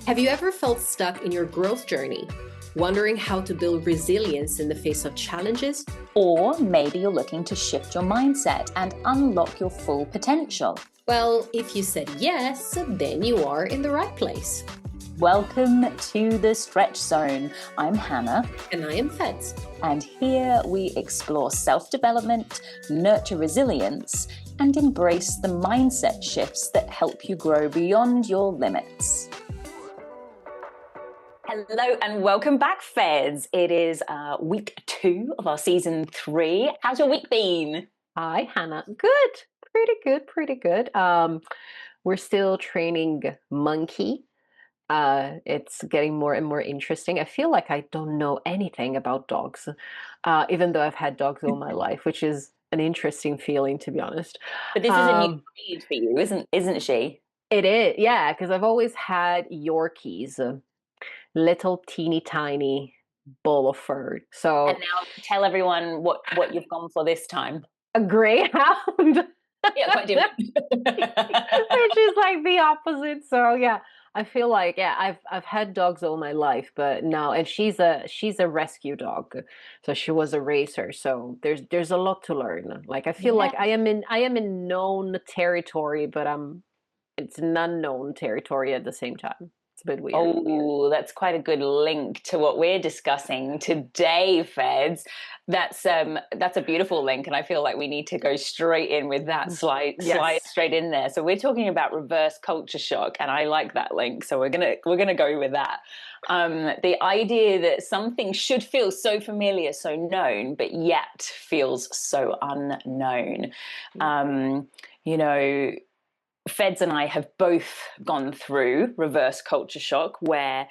Have you ever felt stuck in your growth journey, wondering how to build resilience in the face of challenges? Or maybe you're looking to shift your mindset and unlock your full potential. Well, if you said yes, then you are in the right place. Welcome to the Stretch Zone. I'm Hannah. And I am Feds. And here we explore self-development, nurture resilience, and embrace the mindset shifts that help you grow beyond your limits. Hello and welcome back, Feds. It is week 2 of our season 3. How's your week been? Hi, Hannah. Good. Pretty good. We're still training Monkey. It's getting more and more interesting. I feel like I don't know anything about dogs, even though I've had dogs all my life, which is an interesting feeling, to be honest. But this is a new breed for you, isn't she? It is, yeah, because I've always had Yorkies, little teeny tiny ball of fur. So, and now tell everyone what you've gone for this time. A greyhound. Yeah, quite different. Which is like the opposite. So yeah, I feel like I've had dogs all my life, but now, and she's a rescue dog, so she was a racer. So there's a lot to learn. Like I feel like I am in known territory, but it's an unknown territory at the same time. It's a bit weird. Oh, that's quite a good link to what we're discussing today, Feds. That's a beautiful link, and I feel like we need to go straight in with that slide straight in there. So we're talking about reverse culture shock, and I like that link. So we're gonna go with that. The idea that something should feel so familiar, so known, but yet feels so unknown. Feds and I have both gone through reverse culture shock, where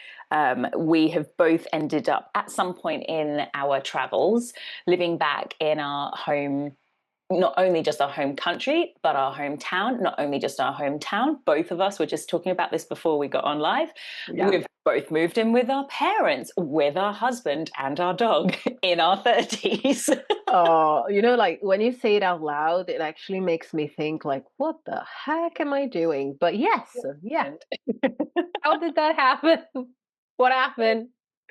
we have both ended up at some point in our travels living back in our home, not only just our home country, but our hometown, not only just our hometown. Both of us were just talking about this before we got on live. Yeah. We've both moved in with our parents, with our husband and our dog in our 30s. Oh, like when you say it out loud, it actually makes me think like, what the heck am I doing? But yes, yeah. How did that happen? What happened?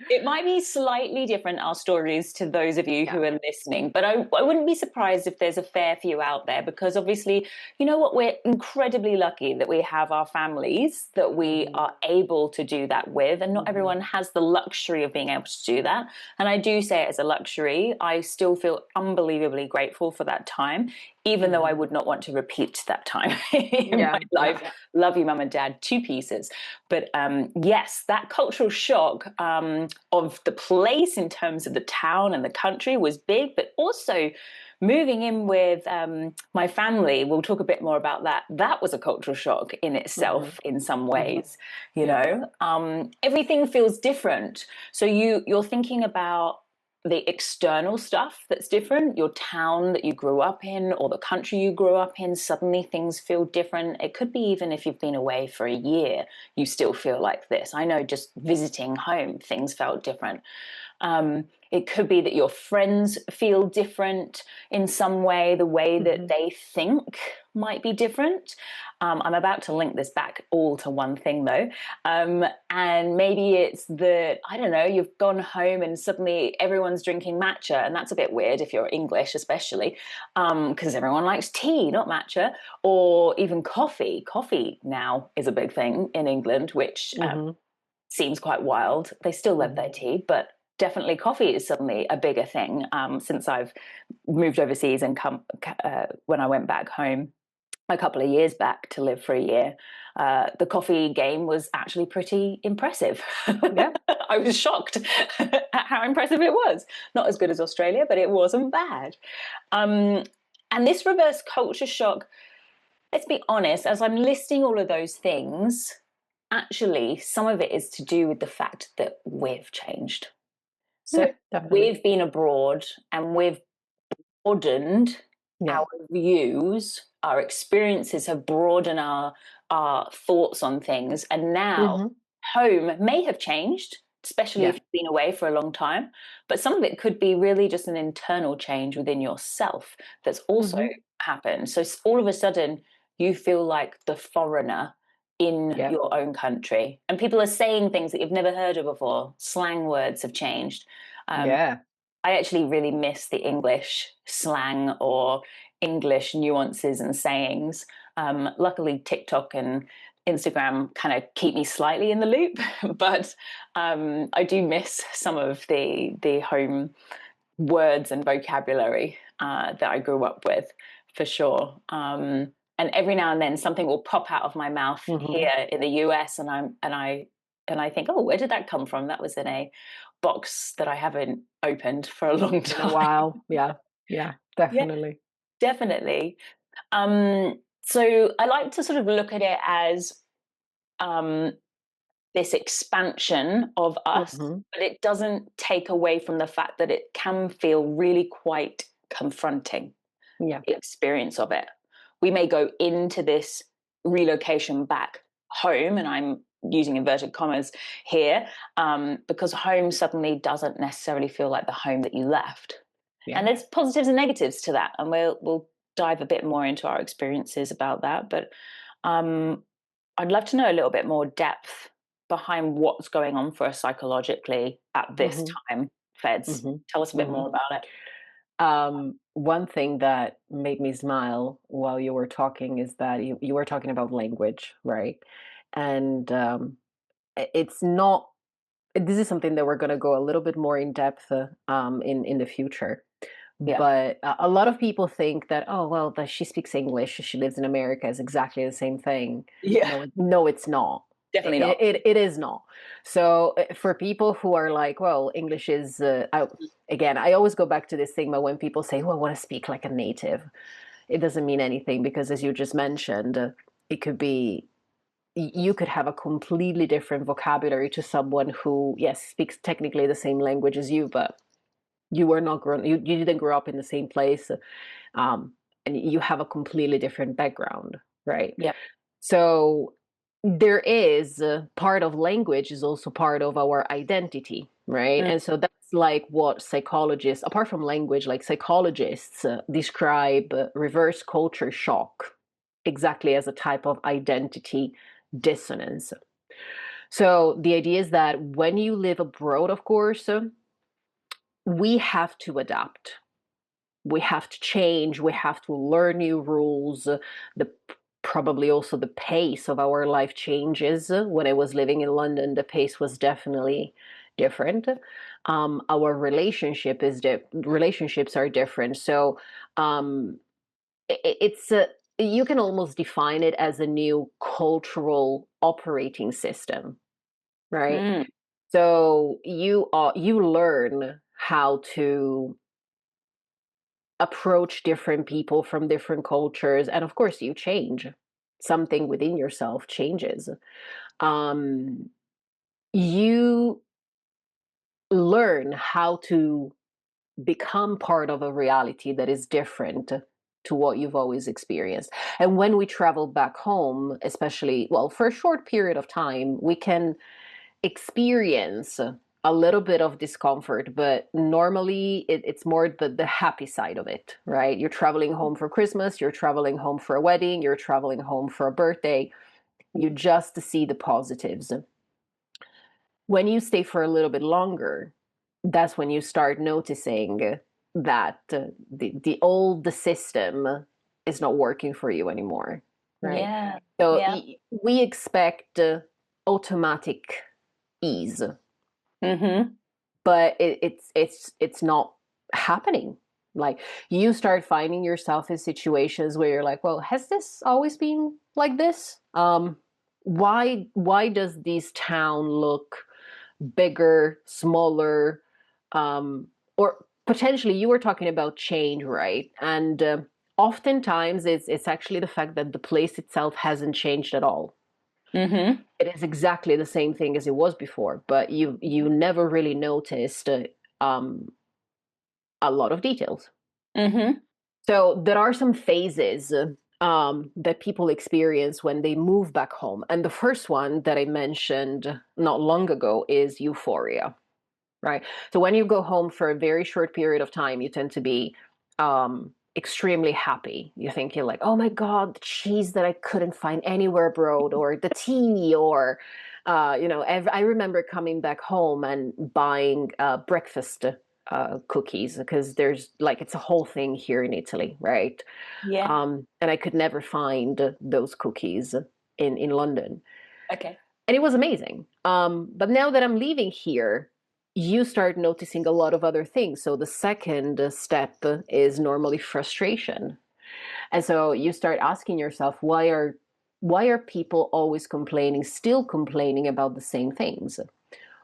It might be slightly different, our stories, to those of you who are listening, but I wouldn't be surprised if there's a fair few out there, because obviously, you know what, we're incredibly lucky that we have our families that we are able to do that with, and not everyone has the luxury of being able to do that. And I do say it as a luxury. I still feel unbelievably grateful for that time, even though I would not want to repeat that time in my life. Love you, Mum and Dad, 2 pieces. But yes, that cultural shock of the place in terms of the town and the country was big, but also moving in with my family, we'll talk a bit more about that. That was a cultural shock in itself in some ways, everything feels different. So you're thinking about the external stuff that's different, your town that you grew up in or the country you grew up in, suddenly things feel different. It could be even if you've been away for a year, you still feel like this. I know just visiting home, things felt different. It could be that your friends feel different in some way, the way that they think might be different. I'm about to link this back all to one thing though. And maybe it's that, I don't know, you've gone home and suddenly everyone's drinking matcha, and that's a bit weird if you're English especially, because everyone likes tea, not matcha, or even coffee. Coffee now is a big thing in England, which seems quite wild. They still love their tea, but definitely coffee is suddenly a bigger thing since I've moved overseas and when I went back home a couple of years back to live for a year. The coffee game was actually pretty impressive. Yeah. I was shocked at how impressive it was. Not as good as Australia, but it wasn't bad. And this reverse culture shock, let's be honest, as I'm listing all of those things, actually some of it is to do with the fact that we've changed. So we've been abroad and we've broadened our views, our experiences have broadened our thoughts on things. And now home may have changed, especially if you've been away for a long time. But some of it could be really just an internal change within yourself that's also happened. So all of a sudden you feel like the foreigner in Yeah. your own country. And people are saying things that you've never heard of before. Slang words have changed. Um, Yeah. I actually really miss the English slang or English nuances and sayings. Luckily, TikTok and Instagram kind of keep me slightly in the loop, but I do miss some of the home words and vocabulary that I grew up with, for sure. And every now and then, something will pop out of my mouth Hmm. here in the US, and I think, oh, where did that come from? That was in a box that I haven't opened for a long In a time. while. Yeah. Yeah, Yeah, definitely. definitely. So I like to sort of look at it as um, this expansion of us, Hmm. but it doesn't take away from the fact that it can feel really quite confronting, Yeah. the experience of it. We may go into this relocation back home, and I'm using inverted commas here, because home suddenly doesn't necessarily feel like the home that you left. And Yeah. there's positives and negatives to that, and we'll dive a bit more into our experiences about that. But um, I'd love to know a little bit more depth behind what's going on for us psychologically at this Hmm. time, Feds. Hmm. Tell us a bit Hmm. more about it. One thing that made me smile while you were talking is that you were talking about language, right? And it's not, this is something that we're going to go a little bit more in depth in the future. Yeah. But a lot of people think that, oh, well, that she speaks English, she lives in America is exactly the same thing. Yeah, No, it's not. definitely not. It is not. So for people who are like, well, English is, again, I always go back to this thing, but when people say, well, I want to speak like a native, it doesn't mean anything because, as you just mentioned, it could be, you could have a completely different vocabulary to someone who, yes, speaks technically the same language as you, but you were not grown, you didn't grow up in the same place, um, and you have a completely different background, right? Yeah. So there is part of language is also part of our identity, right? Mm, And so that's like what psychologists, apart from language, like psychologists describe reverse culture shock exactly as a type of identity dissonance. So the idea is that when you live abroad, of course, we have to adapt, we have to change, we have to learn new rules. The probably also the pace of our life changes. When I was living in London, the pace was definitely different. Our relationships are different. So it's a, you can almost define it as a new cultural operating system, right? mm, So you learn how to approach different people from different cultures, and of course you change, something within yourself changes. um you learn how to become part of a reality that is different to what you've always experienced. And when we travel back home, especially, well, for a short period of time, we can experience a little bit of discomfort, but normally it's more the happy side of it, right? You're traveling home for Christmas, you're traveling home for a wedding, you're traveling home for a birthday. You just see the positives. When you stay for a little bit longer, that's when you start noticing that the system is not working for you anymore, right? yeah. So Yeah. we expect automatic ease, Mm-hmm. but it's not happening. Like, you start finding yourself in situations where you're like, well, has this always been like this? Why does this town look bigger, smaller, or potentially you were talking about change, right? And oftentimes it's actually the fact that the place itself hasn't changed at all. Mm-hmm. It is exactly the same thing as it was before, but you never really noticed um, a lot of details. Mm-hmm. So there are some phases that people experience when they move back home, and the first one that I mentioned not long ago is euphoria, right? So when you go home for a very short period of time, you tend to be extremely happy. You're like, oh my God, the cheese that I couldn't find anywhere abroad, or the tea, or, I remember coming back home and buying breakfast cookies because there's like, it's a whole thing here in Italy, right? Yeah. And I could never find those cookies in London. Okay. And it was amazing. But now that I'm leaving here, you start noticing a lot of other things. So the second step is normally frustration. And so you start asking yourself, why are people always complaining, still complaining about the same things?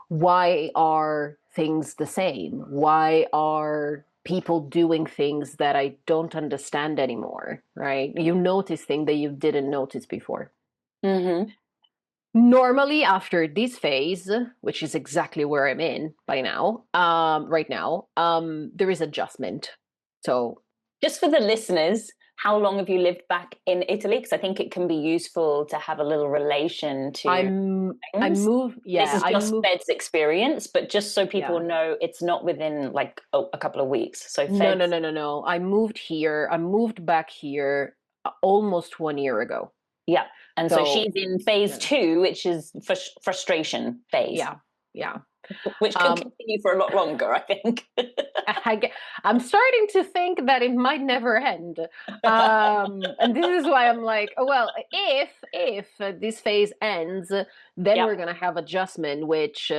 Why are things the same? Why are people doing things that I don't understand anymore, right? You notice things that you didn't notice before. Mm-hmm. Normally, after this phase, which is exactly where I'm in by now, right now, there is adjustment. So Just for the listeners, how long have you lived back in Italy? Because I think it can be useful to have a little relation to I things. moved, This yeah, is I just moved, Fed's experience, but just so people yeah. know, it's not within like a couple of weeks. So No, no, Fed's, no, no, no. I moved here. I moved back here almost 1 year ago. yeah. And so So she's in phase yeah, two, which is frustration phase, yeah, yeah. which could Um, continue for a lot longer, I think. I get, I'm starting to think that it might never end. And this is why I'm like, oh, well, if this phase ends, then Yep. we're gonna have adjustment, which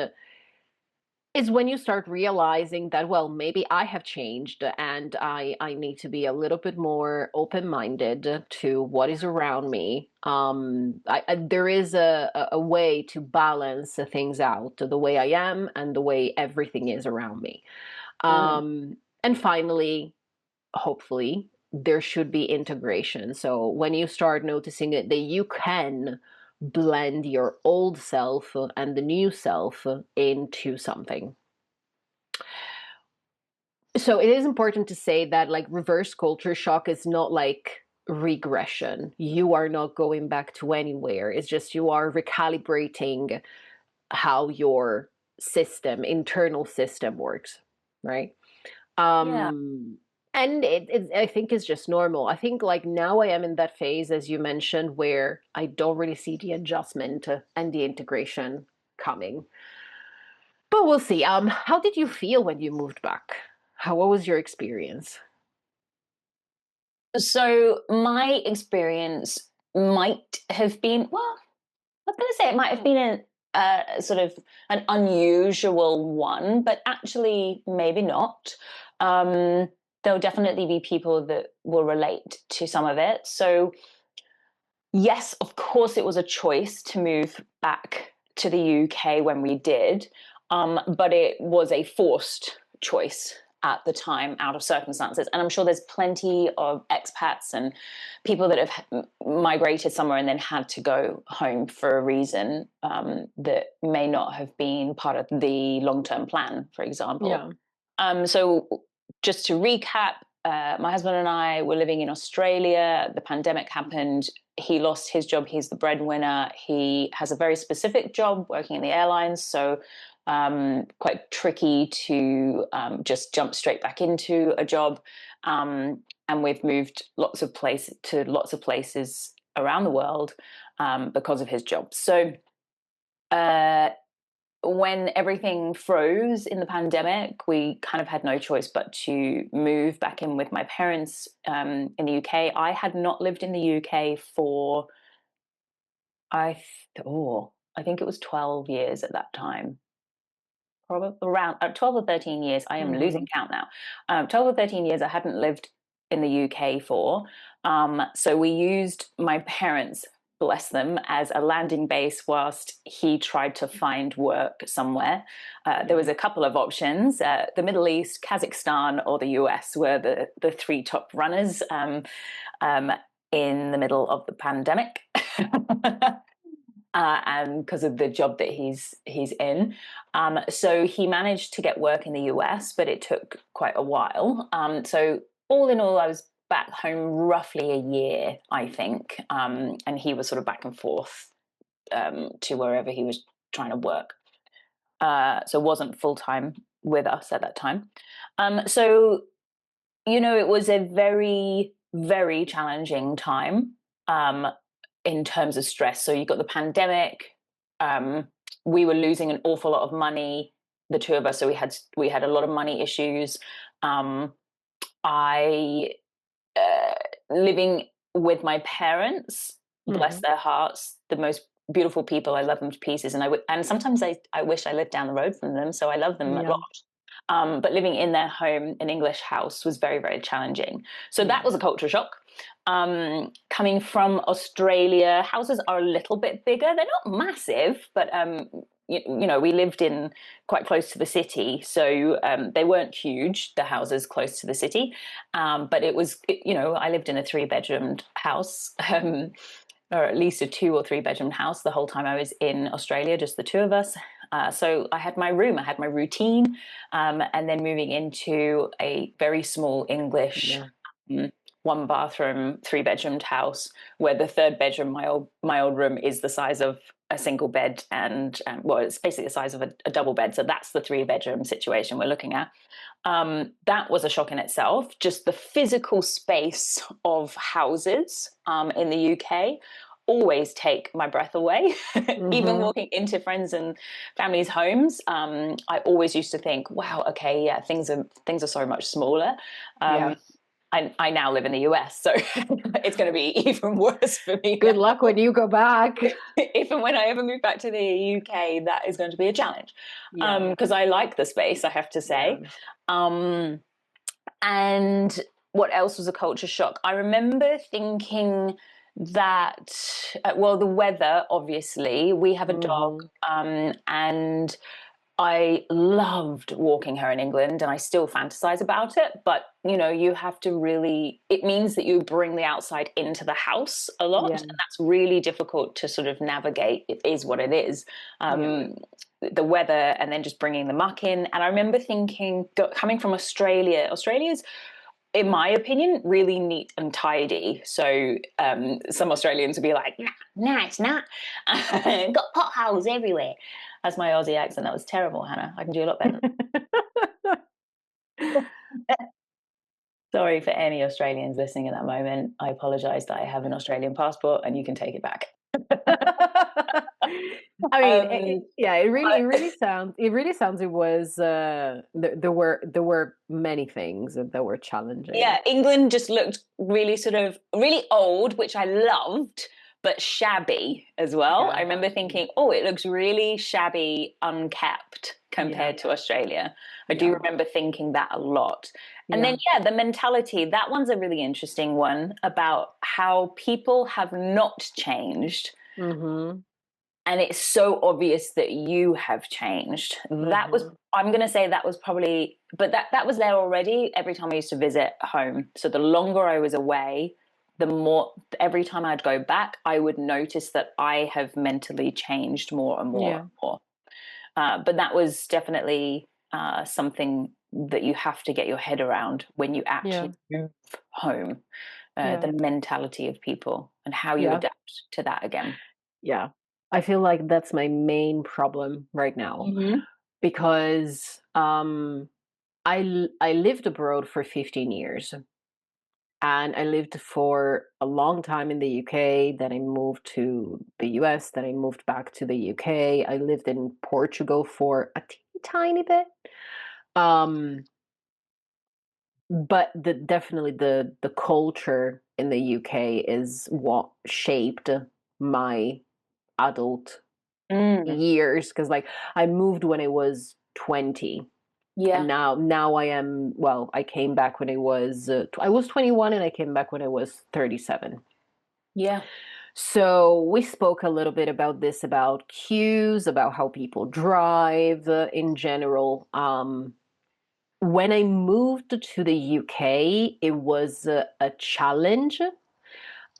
is when you start realizing that, well, maybe I have changed and I need to be a little bit more open-minded to what is around me. There is a way to balance things out, the way I am and the way everything is around me. Mm. And finally, hopefully, there should be integration. So when you start noticing it, that you can blend your old self and the new self into something. So it is important to say that like reverse culture shock is not like regression. You are not going back to anywhere. It's just you are recalibrating how your internal system works, right? Yeah. Um, and I think it's just normal. I think like now I am in that phase, as you mentioned, where I don't really see the adjustment and the integration coming. But we'll see. How did you feel when you moved back? What was your experience? So my experience might have been, well, I was going to say it might have been sort of an unusual one, but actually maybe not. Um, there'll definitely be people that will relate to some of it. So yes, of course, it was a choice to move back to the UK when we did, but it was a forced choice at the time out of circumstances. And I'm sure there's plenty of expats and people that have migrated somewhere and then had to go home for a reason that may not have been part of the long term plan, for example. Yeah. So, just to recap, my husband and I were living in Australia. The pandemic happened. He lost his job. He's the breadwinner. He has a very specific job working in the airlines. So, quite tricky to just jump straight back into a job. And we've moved lots of places around the world because of his job. So, uh, when everything froze in the pandemic, we kind of had no choice but to move back in with my parents in the UK. I had not lived in the UK for I think it was 12 years at that time. Probably around 12 or 13 years. I am losing Hmm. count now. 12 or 13 years I hadn't lived in the UK for. So we used my parents, bless them, as a landing base whilst he tried to find work somewhere. There Yeah. was a couple of options. The Middle East, Kazakhstan, or the US were the three top runners um, in the middle of the pandemic. And because of the job that he's in. So he managed to get work in the US, but it took quite a while. So all in all, I was back home roughly a year, I think, and he was sort of back and forth to wherever he was trying to work. So wasn't full time with us at that time. So It was a very, very challenging time um, in terms of stress. So you got the pandemic. Um, we were losing an awful lot of money, the two of us. So we had a lot of money issues. Um, I living with my parents, bless Hmm. their hearts, the most beautiful people. I love them to pieces, and sometimes I wish I lived down the road from them. So I love them a Yeah. lot. But living in their home, an English house, was very, very challenging. So that Yeah. was a culture shock. Coming from Australia, houses are a little bit bigger. They're not massive, but we lived in quite close to the city, so they weren't huge. The houses close to the city, but I lived in a three-bedroomed house. Or at least a 2 or 3 bedroom house the whole time I was in Australia, just the two of us. So I had my room, I had my routine, and then moving into a very small English Yeah. 1 bathroom, 3 bedroomed house, where the third bedroom, my old room, is the size of a single bed, and well, it's basically the size of a double bed. So that's the 3 bedroom situation we're looking at. That was a shock in itself. Just the physical space of houses in the UK always take my breath away. Even Hmm. walking into friends and family's homes, I always used to think, "Wow, okay, yeah, things are so much smaller." Um, Yeah. I now live in the US, so it's going to be even worse for me Good luck now. when you go back. If and when I ever move back to the UK, that is going to be a challenge, Yeah. because I like the space, I have to Yeah. say. Um, and what else was a culture shock? I remember thinking that, well, the weather, obviously. We have a dog, Hmm. and I loved walking her in England, and I still fantasize about it. But you have to really, it means that you bring the outside into the house a lot, Yeah. and that's really difficult to sort of navigate. It is what it is. Yeah. The weather, and then just bringing the muck in. And I remember thinking, coming from Australia's, in my opinion, really neat and tidy. So some Australians would be like, nah, nah, it's not. Got potholes everywhere. That's my Aussie accent. That was terrible, Hannah. I can do a lot better. Sorry for any Australians listening at that moment. I apologise that I have an Australian passport, and you can take it back. I mean, um, yeah, it but really sounds it was there were many things that were challenging. yeah, England just looked really sort of really old, which I loved, but shabby as well. I Yeah. remember thinking, oh, it looks really shabby, unkept Yeah. compared to Australia. I do Yeah. remember thinking that a lot. And then, Yeah. yeah, the mentality, that one's a really interesting one about how people have not changed, Mhm. and it's so obvious that you have changed. That was, Mhm. I'm going to say, that was probably, but that was there already every time I used to visit home. So the longer I was away, the more, every time I'd go back, I would notice that I have mentally changed more and more Yeah. and more. But that was definitely something that you have to get your head around when you Yeah. actually move home. Yeah. The mentality of people and how you Yeah. adapt to that again. Yeah. I feel like that's my main problem right now Mm-hmm. because I lived abroad for 15 years. And I lived for a long time in the UK. Then I moved to the US. Then I moved back to the UK. I lived in Portugal for a teeny tiny bit. Um, but definitely the culture in the UK is what shaped my adult Mm. years. Because like I moved when I was 20, and Yeah. now I am, well, I came back when I was 21, and I came back when I was 37. Yeah. So we spoke a little bit about this, about cues, about how people drive in general. When I moved to the UK, it was a challenge.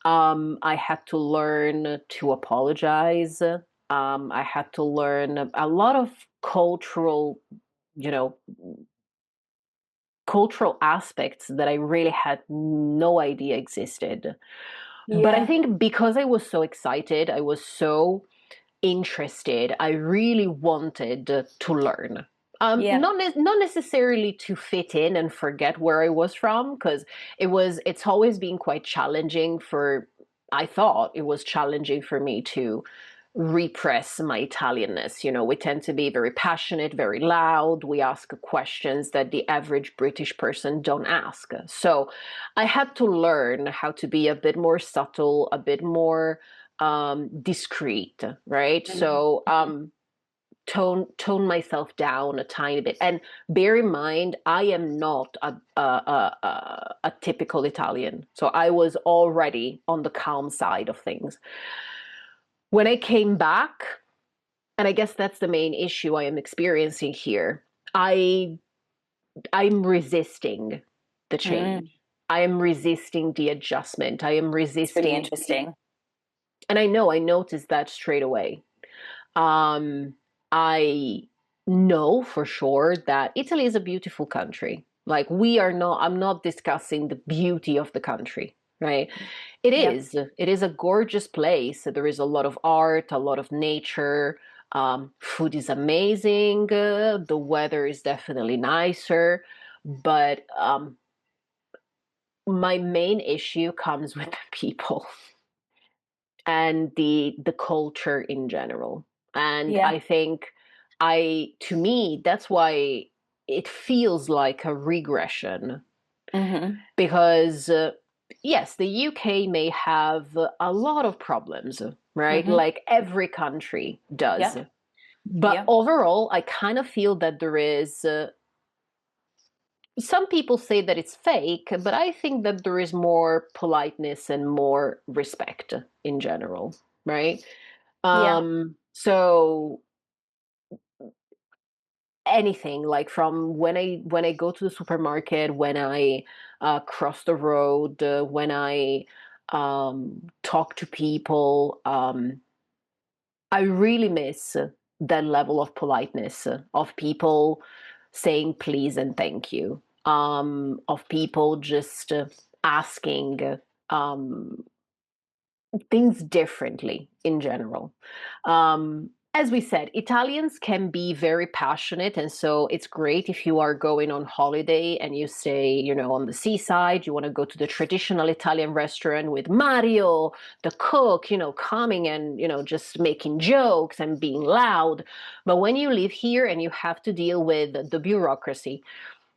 I had to learn to apologize. I had to learn a lot of cultural, you know, cultural aspects that I really had no idea existed. But I Yeah. think because I was so excited, I was so interested, I really wanted to learn. Yeah. Not necessarily to fit in and forget where I was from, because it's always been quite challenging for, I thought it was challenging for me to repress my Italianness. You know, we tend to be very passionate, very loud. We ask questions that the average British person don't ask. So I had to learn how to be a bit more subtle, a bit more discreet, right? Mhm. So Mhm. tone myself down a tiny bit, and bear in mind I am not a typical Italian, so I was already on the calm side of things when I came back. And I guess that's the main issue I am experiencing here. I i'm resisting the Mm. change. I am resisting the adjustment. I am It's really resisting interesting. and I noticed that straight away. Um, I know for sure that Italy is a beautiful country. Like, I'm not discussing the beauty of the country, right? It Yeah. is. It is a gorgeous place. There is a lot of art, a lot of nature. Food is amazing. The weather is definitely nicer. But my main issue comes with the people and the culture in general. And Yeah. I think to me that's why it feels like a regression, Hmm. because yes, the UK may have a lot of problems, right? Hmm. Like every country does. Yeah. But Yeah. overall, I kind of feel that there is some people say that it's fake, but I think that there is more politeness and more respect in general, right? Yeah. So anything, like from when I go to the supermarket, when I cross the road, when I talk to people, I really miss that level of politeness, of people saying please and thank you, of people just asking things differently in general. As we said, Italians can be very passionate, and so it's great if you are going on holiday and you stay, you know, on the seaside. You want to go to the traditional Italian restaurant with Mario, the cook, you know, coming and, you know, just making jokes and being loud. But when you live here and you have to deal with the bureaucracy,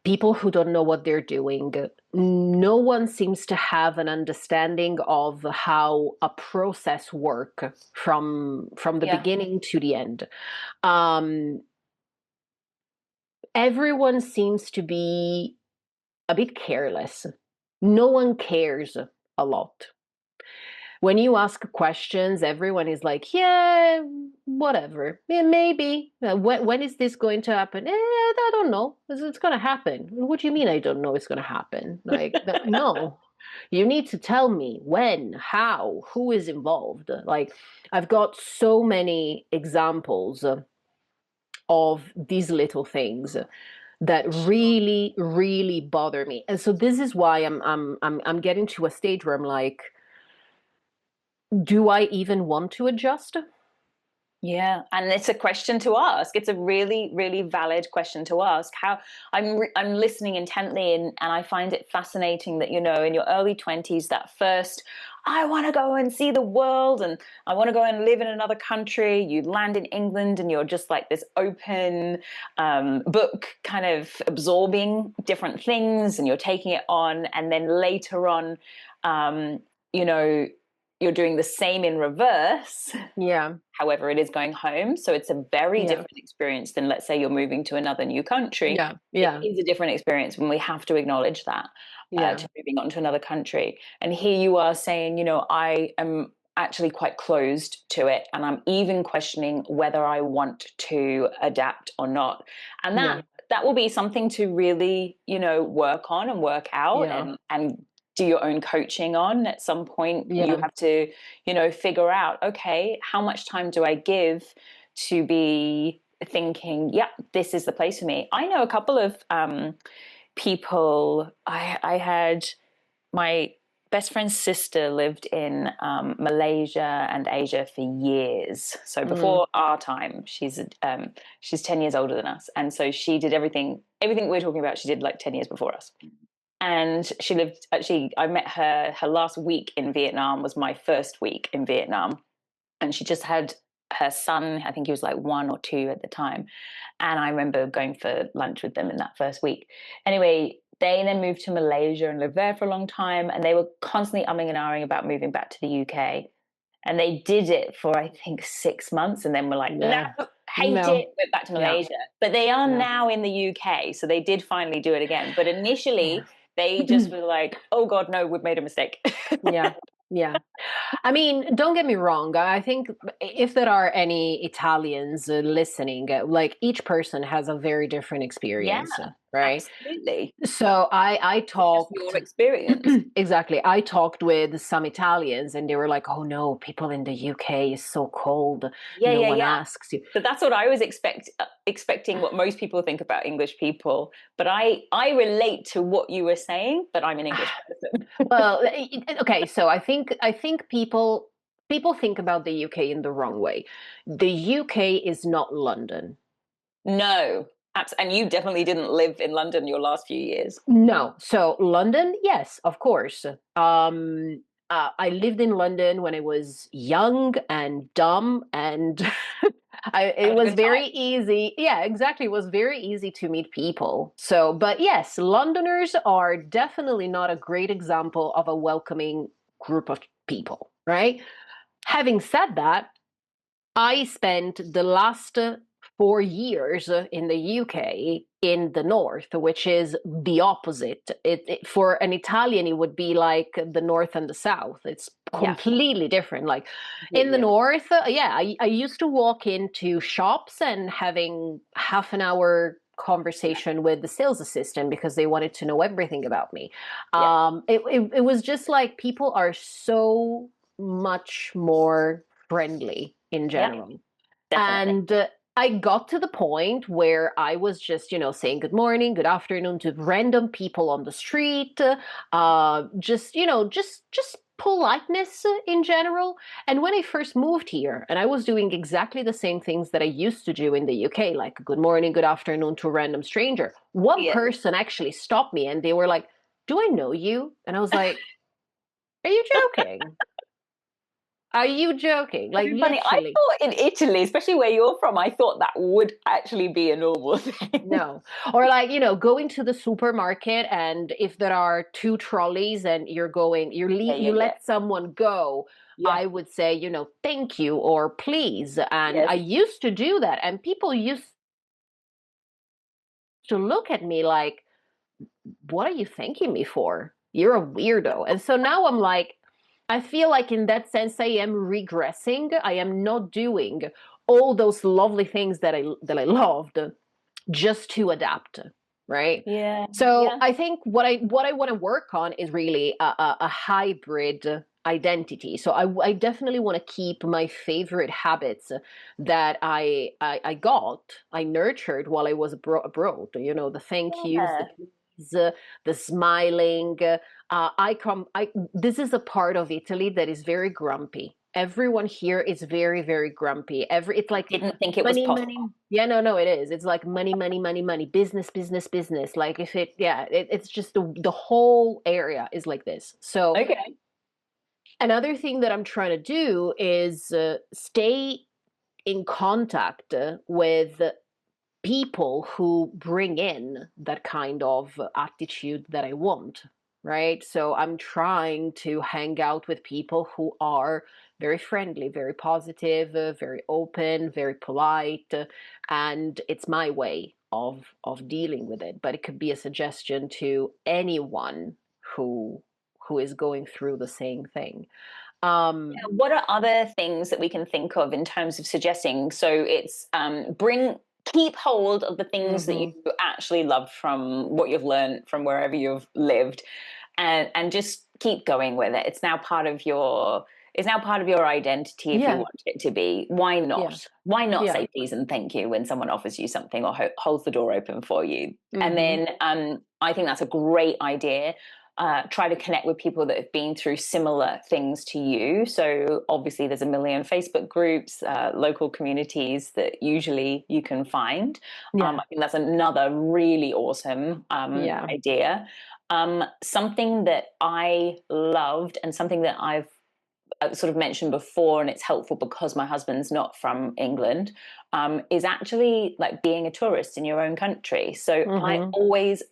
people who don't know what they're doing. No one seems to have an understanding of how a process work from the Yeah. beginning to the end. Um, Everyone seems to be a bit careless. No one cares a lot. When you ask questions, everyone is like, yeah, whatever. Yeah, maybe. When is this going to happen? I don't know. It's going to happen. What do you mean I don't know it's going to happen? Like, no. You need to tell me when, how, who is involved. Like, I've got so many examples of these little things that really, really bother me. And so this is why I'm getting to a stage where I'm like, do I even want to adjust? Yeah, and it's a question to ask. It's a really, really valid question to ask. How I'm listening intently, and I find it fascinating that, you know, in your early 20s, that first, I want to go and see the world, and I want to go and live in another country. You land in England, and you're just like this open book, kind of absorbing different things, and you're taking it on, and then later on, um, you know, you're doing the same in reverse. Yeah, However, it is going home. So it's a very yeah, different experience than, let's say, you're moving to another new country. yeah, It yeah, is a different experience when we have to acknowledge that, yeah, to moving on to another country. And here you are saying, you know, I am actually quite closed to it. And I'm even questioning whether I want to adapt or not. And yeah, that will be something to really, you know, work on and work out, yeah, and do your own coaching on. At some point you yeah, have to, you know, figure out, okay, how much time do I give to be thinking, yeah, this is the place for me. I know a couple of people. I had my best friend's sister lived in Malaysia and Asia for years. So Mm, before our time, she's 10 years older than us, and so she did everything we're talking about. She did like 10 years before us, and she lived. Actually, I met her. Her last week in Vietnam was my first week in Vietnam, and she just had her son. I think he was like 1 or 2 at the time, and I remember going for lunch with them in that first week. Anyway, they then moved to Malaysia and lived there for a long time. And they were constantly umming and ahhing about moving back to the UK. And they did it for, I think, 6 months. And then were like, no, yeah. hate No. it, went back to Yeah. Malaysia. But they are Yeah. now in the UK. So they did finally do it again. But Yeah. initially, they just were like, oh, God, no, we've made a mistake. Yeah. Yeah. I mean, don't get me wrong. I think if there are any Italians listening, like each person has a very different Yeah, experience, right? absolutely. So I It's just your talked experience. exactly. I talked with some Italians and they were like, "Oh no, people in the UK is so cold. Yeah, No yeah, one yeah. asks you." So that's what I was expecting what most people think about English people. But I relate to what you were saying, but I'm an English person. Well, okay, so I think people think about the UK in the wrong way. The UK is not London. No, and you definitely didn't live in London your last few years. No. So London, yes, of course. I lived in London when I was young and dumb, and it Had a was good very time. easy. Yeah, exactly. It was very easy to meet people. So, but yes, Londoners are definitely not a great example of a welcoming group of people, right? Having said that, I spent the last 4 years in the UK in the north, which is the opposite. For an Italian, it would be like the north and the south. It's Yeah, completely different. Like in completely the different. north, yeah, I used to walk into shops and having half an hour Yeah, conversation with the sales assistant because they wanted to know everything about me. yeah, It was just like people are so much more friendly in yeah, general. definitely. And I got to the point where I was just, saying good morning, good afternoon to random people on the street, just, just politeness in general. And when I first moved here, and I was doing exactly the same things that I used to do in the UK, like good morning, good afternoon to a random stranger, one Yeah. person actually stopped me and they were like, "Do I know you?" And I was like, "Are you joking? Are you joking?" Like Very funny. I literally. thought in Italy, especially where you're from, I thought that would actually be a normal thing. No. Or like, going to the supermarket and if there are two trolleys and Yeah, yeah, you yeah. let someone go, Yeah. I would say, thank you or please. And I Yes. used to do that and people used to look at me like, "What are you thanking me for? You're a weirdo." And so now I'm like, I feel like in that sense I am regressing. I am not doing all those lovely things that I loved just to adapt, right? Yeah. So Yeah. I think what I want to work on is really a hybrid identity. So I definitely want to keep my favorite habits that I nurtured while I was abroad. The thank yous, the Yeah. please, the smiling. This is a part of Italy that is very grumpy. Everyone here is very, very grumpy. It's I like didn't think it was money, possible. money. Yeah, no, no, it is. It's like money, money, money, money, business, business, business. Like if yeah, it's just the whole area is like this. So Okay. another thing that I'm trying to do is stay in contact with people who bring in that kind of attitude that I want, right? So I'm trying to hang out with people who are very friendly, very positive, very open, very polite, and it's my way of dealing with it. But it could be a suggestion to anyone who is going through the same thing. Um, What are other things that we can think of in terms of suggesting? So it's keep hold of the things that you mhm. actually love from what you've learned from wherever you've lived, and just keep going with it. It's now part of your identity if you Yeah, want it to be. Why yeah, not? Why not yeah. say please and thank you when someone offers you something or holds the door open for you? And Hmm. then I think that's a great idea. try to connect with people that have been through similar things to you. So obviously there's a million Facebook groups, local communities that usually you can find. I Yeah. think that's another really awesome Yeah. idea. Something that I loved and something that I've sort of mentioned before, and it's helpful because my husband's not from England, is actually like being a tourist in your own country. So I Hmm. always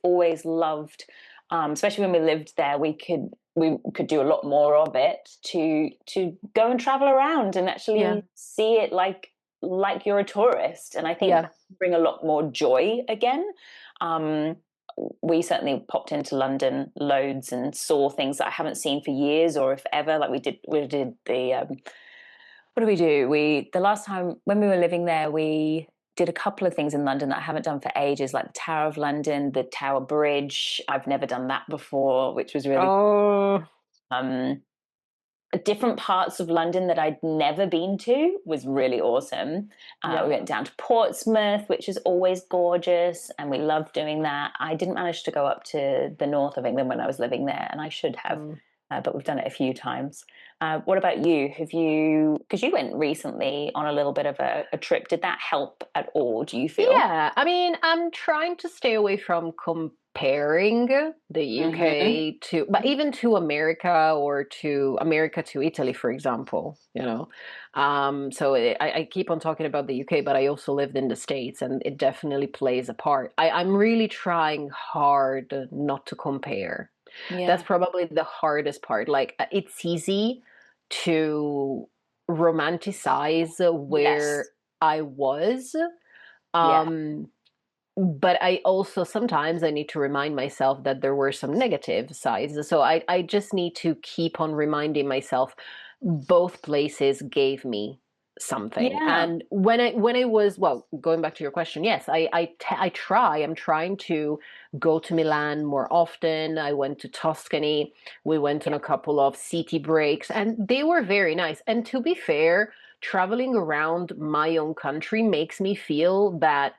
loved, especially when we lived there, we could do a lot more of it to go and travel around and Yeah. actually see it like you're a tourist. And I think Yeah. that can bring a lot more joy again. Um, we certainly popped into London loads and saw things that I haven't seen for years or if ever. Like we did the what do we do? We the last time when we were living there, we did a couple of things in London that I haven't done for ages, like the Tower of London, the Tower Bridge. I've never done that before, which was really Oh, um different parts of London that I'd never been to was really awesome. yeah. We went down to Portsmouth, which is always gorgeous, and we loved doing that. I didn't manage to go up to the north of England when I was living there, and I should have, Mm. but we've done it a few times. What about you? Have you, because you went recently on a little bit of a trip, did that help at all, do you feel? Yeah, I mean, I'm trying to stay away from comparing the Mm-hmm. UK to, but even to America or to America to Italy, for example, you know. I keep on talking about the UK, but I also lived in the States, and it definitely plays a part. I'm really trying hard not to compare. That's Yeah. probably the hardest part. Like, it's easy to romanticize where Yes. I was. Yeah. Um, but I also sometimes I need to remind myself that there were some negative sides. So I just need to keep on reminding myself both places gave me something. Yeah. And when I was, well, going back to your question, yes, I'm trying to go to Milan more often. I went to Tuscany. We went on Yeah. a couple of city breaks, and they were very nice. And to be fair, traveling around my own country makes me feel that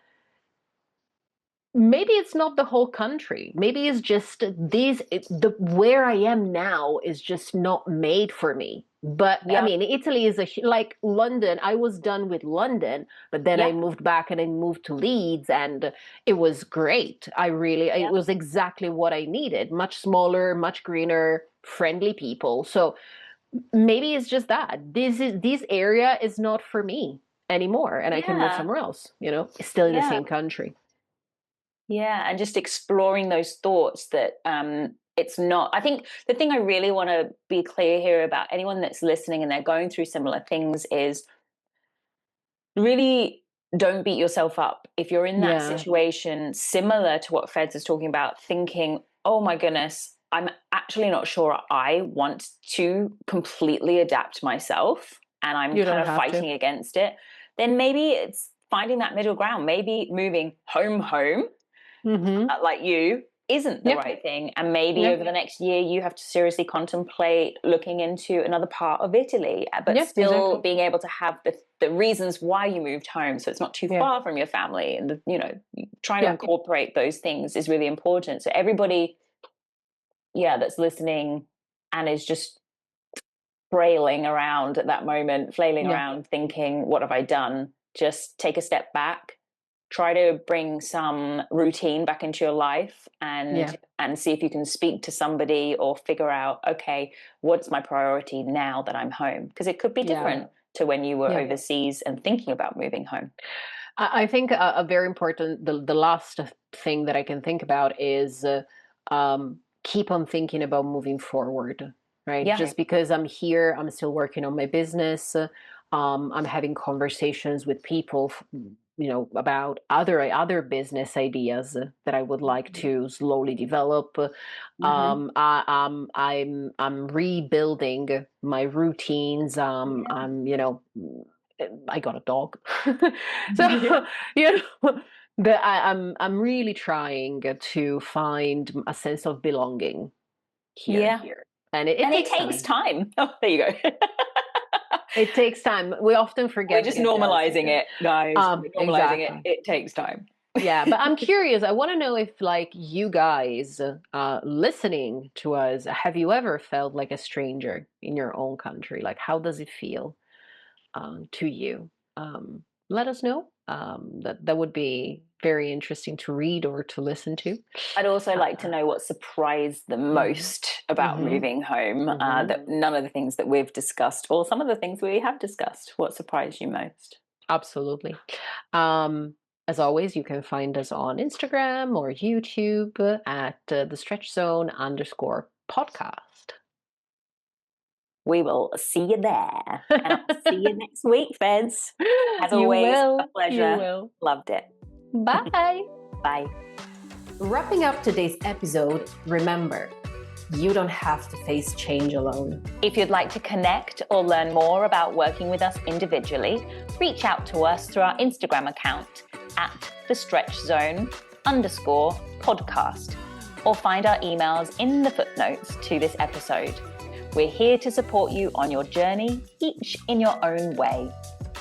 maybe it's not the whole country. Maybe it's just the where I am now is just not made for me. But I Yeah. mean, Italy is like London. I was done with London, but then I Yeah. moved back and I moved to Leeds, and it was great. It Yeah. was exactly what I needed. Much smaller, much greener, friendly people. So maybe it's just that this area is not for me anymore, and I can move Yeah. somewhere else, still in the Yeah. same country. Yeah, and just exploring those thoughts that it's not. I think the thing I really want to be clear here about anyone that's listening and they're going through similar things is really don't beat yourself up. If you're in that Yeah. situation, similar to what Feds is talking about, thinking, oh my goodness, I'm actually not sure I want to completely adapt myself and I'm You kind don't of have to. fighting against it, then maybe it's finding that middle ground, maybe moving home Mm-hmm. like you isn't the Yeah. right thing, and maybe Yeah. over the next year you have to seriously contemplate looking into another part of Italy, but Yeah, still exactly. being able to have the reasons why you moved home so it's not too Yeah. far from your family, and trying to Yeah. incorporate those things is really important. So everybody, yeah, that's listening and is just frailing around at that moment, flailing Yeah. around thinking, what have I done? Just take a step back, try to bring some routine back into your life, Yeah. and see if you can speak to somebody or figure out, okay, what's my priority now that I'm home? Because it could be Yeah. different to when you were Yeah. overseas and thinking about moving home. I think a very important, the last thing that I can think about is keep on thinking about moving forward, right? Yeah. Just because I'm here, I'm still working on my business. I'm having conversations with people, about other business ideas that I would like to slowly develop. Mm-hmm. I'm rebuilding my routines. Yeah. I got a dog. So, Yeah. I'm really trying to find a sense of belonging here. Yeah. And it And it takes takes time. time. Oh, there you go. It takes time. We often We're forget just it does. normalizing it, guys. We're normalizing it. Exactly. It takes time. Yeah, but I'm curious. I want to know if, like, you guys listening to us, have you ever felt like a stranger in your own country? Like, how does it feel to you? Let us know. That would be very interesting to read or to listen to. I'd also like to Uh, know what surprised the mhm, most about mhm, moving home. That mhm. none of the things that we've discussed, or some of the things we have discussed, what surprised you most? Absolutely. Um, as always, you can find us on Instagram or YouTube at the Stretch Zone _ podcast. We will see you there. And I'll see you next week, Feds. As You always, a will. You pleasure. will. Loved it. Bye. Bye. Wrapping up today's episode, remember, you don't have to face change alone. If you'd like to connect or learn more about working with us individually, reach out to us through our Instagram account at @thestretchzone_podcast, or find our emails in the footnotes to this episode. We're here to support you on your journey, each in your own way.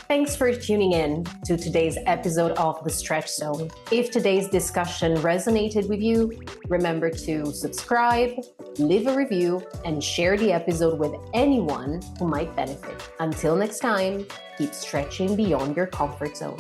Thanks for tuning in to today's episode of The Stretch Zone. If today's discussion resonated with you, remember to subscribe, leave a review, and share the episode with anyone who might benefit. Until next time, keep stretching beyond your comfort zone.